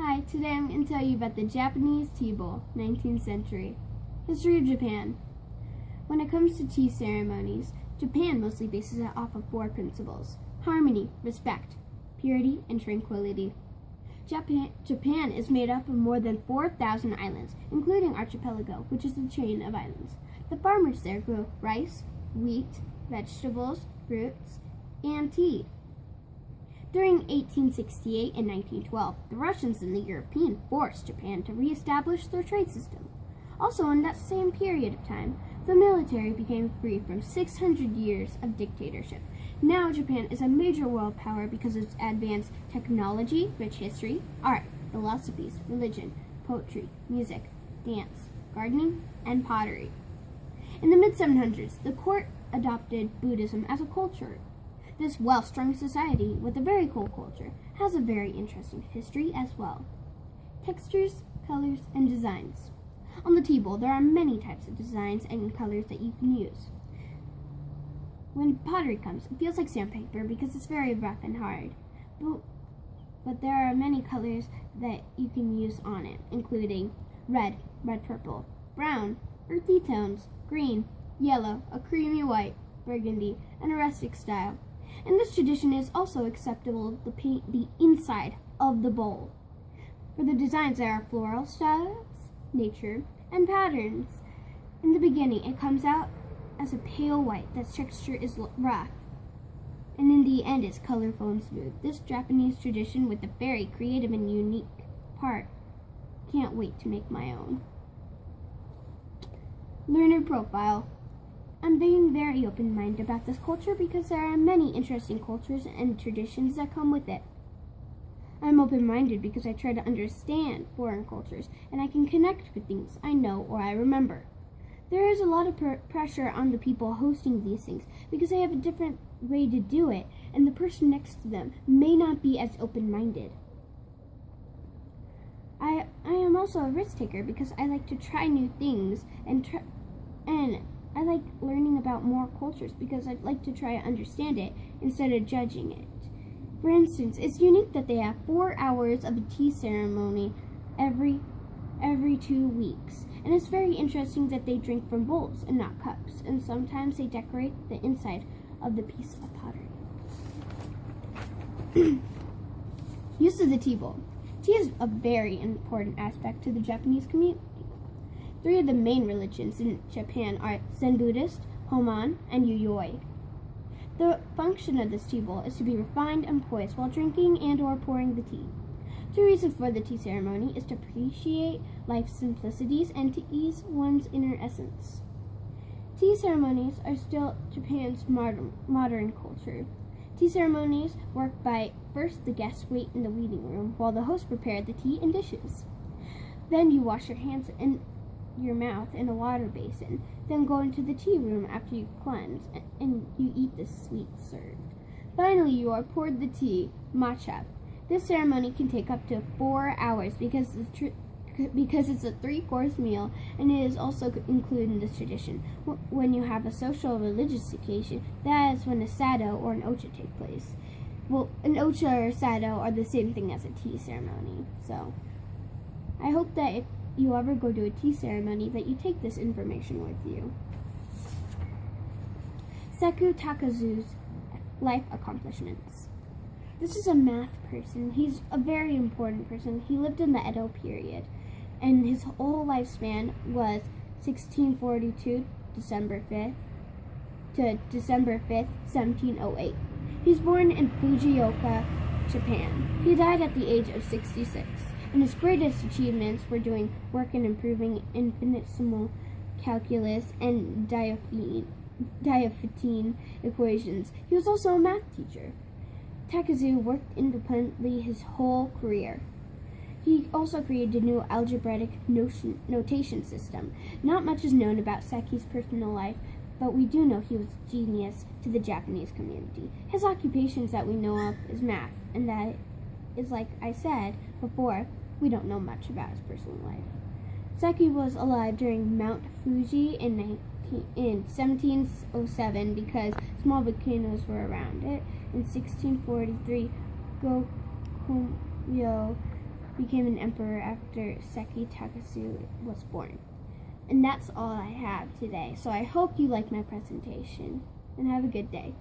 Hi, today I'm going to tell you about the Japanese tea bowl, 19th century. History of Japan. When it comes to tea ceremonies, Japan mostly bases it off of 4 principles: harmony, respect, purity, and tranquility. Japan is made up of more than 4,000 islands, including Archipelago, which is a chain of islands. The farmers there grow rice, wheat, vegetables, fruits, and tea. During 1868 and 1912, the Russians and the Europeans forced Japan to reestablish their trade system. Also, in that same period of time, the military became free from 600 years of dictatorship. Now Japan is a major world power because of its advanced technology, rich history, art, philosophies, religion, poetry, music, dance, gardening, and pottery. In the mid-700s, the court adopted Buddhism as a culture. This well-strung society, with a very cool culture, has a very interesting history as well. Textures, colors, and designs. On the tea bowl, there are many types of designs and colors that you can use. When pottery comes, it feels like sandpaper because it's very rough and hard. But there are many colors that you can use on it, including red, red-purple, brown, earthy tones, green, yellow, a creamy white, burgundy, and a rustic style. In this tradition, it is also acceptable to paint the inside of the bowl. For the designs, there are floral styles, nature, and patterns. In the beginning, it comes out as a pale white. That texture is rough, and in the end, it's colorful and smooth. This Japanese tradition, with a very creative and unique part, can't wait to make my own. Learner profile. I'm being very open-minded about this culture because there are many interesting cultures and traditions that come with it. I'm open-minded because I try to understand foreign cultures and I can connect with things I know or I remember. There is a lot of pressure on the people hosting these things because they have a different way to do it, and the person next to them may not be as open-minded. I am also a risk taker because I like to try new things and I like learning about more cultures because I'd like to try to understand it instead of judging it. For instance, it's unique that they have 4 hours of a tea ceremony every 2 weeks. And it's very interesting that they drink from bowls and not cups. And sometimes they decorate the inside of the piece of pottery. Use of the tea bowl. Tea is a very important aspect to the Japanese community. 3 of the main religions in Japan are Zen Buddhist, Homon, and Yuyoi. The function of this tea bowl is to be refined and poised while drinking and or pouring the tea. 2 reasons for the tea ceremony is to appreciate life's simplicities and to ease one's inner essence. Tea ceremonies are still Japan's modern culture. Tea ceremonies work by first the guests wait in the waiting room while the host prepared the tea and dishes. Then you wash your hands and your mouth in a water basin, then go into the tea room after you cleanse, and you eat the sweets served. Finally, you are poured the tea, matcha. This ceremony can take up to 4 hours because it's a 3-course meal, and it is also included in this tradition. When you have a social or religious occasion, that is when a sado or an ocha take place. Well, an ocha or a sado are the same thing as a tea ceremony, so I hope that if you ever go to a tea ceremony that you take this information with you. Seku Takazu's life accomplishments. This is a math person. He's a very important person. He lived in the Edo period, and his whole lifespan was 1642 December 5th to December 5th, 1708. He's born in Fujioka, Japan. He died at the age of 66. And his greatest achievements were doing work in improving infinitesimal calculus and Diophantine equations. He was also a math teacher. Takazu worked independently his whole career. He also created a new algebraic notation system. Not much is known about Seki's personal life, but we do know he was a genius to the Japanese community. His occupations that we know of is math, and that is, like I said before, we don't know much about his personal life. Seki was alive during Mount Fuji in 1707 because small volcanoes were around it. In 1643, Gokuyo became an emperor after Seki Takasu was born. And that's all I have today. So I hope you like my presentation, and have a good day.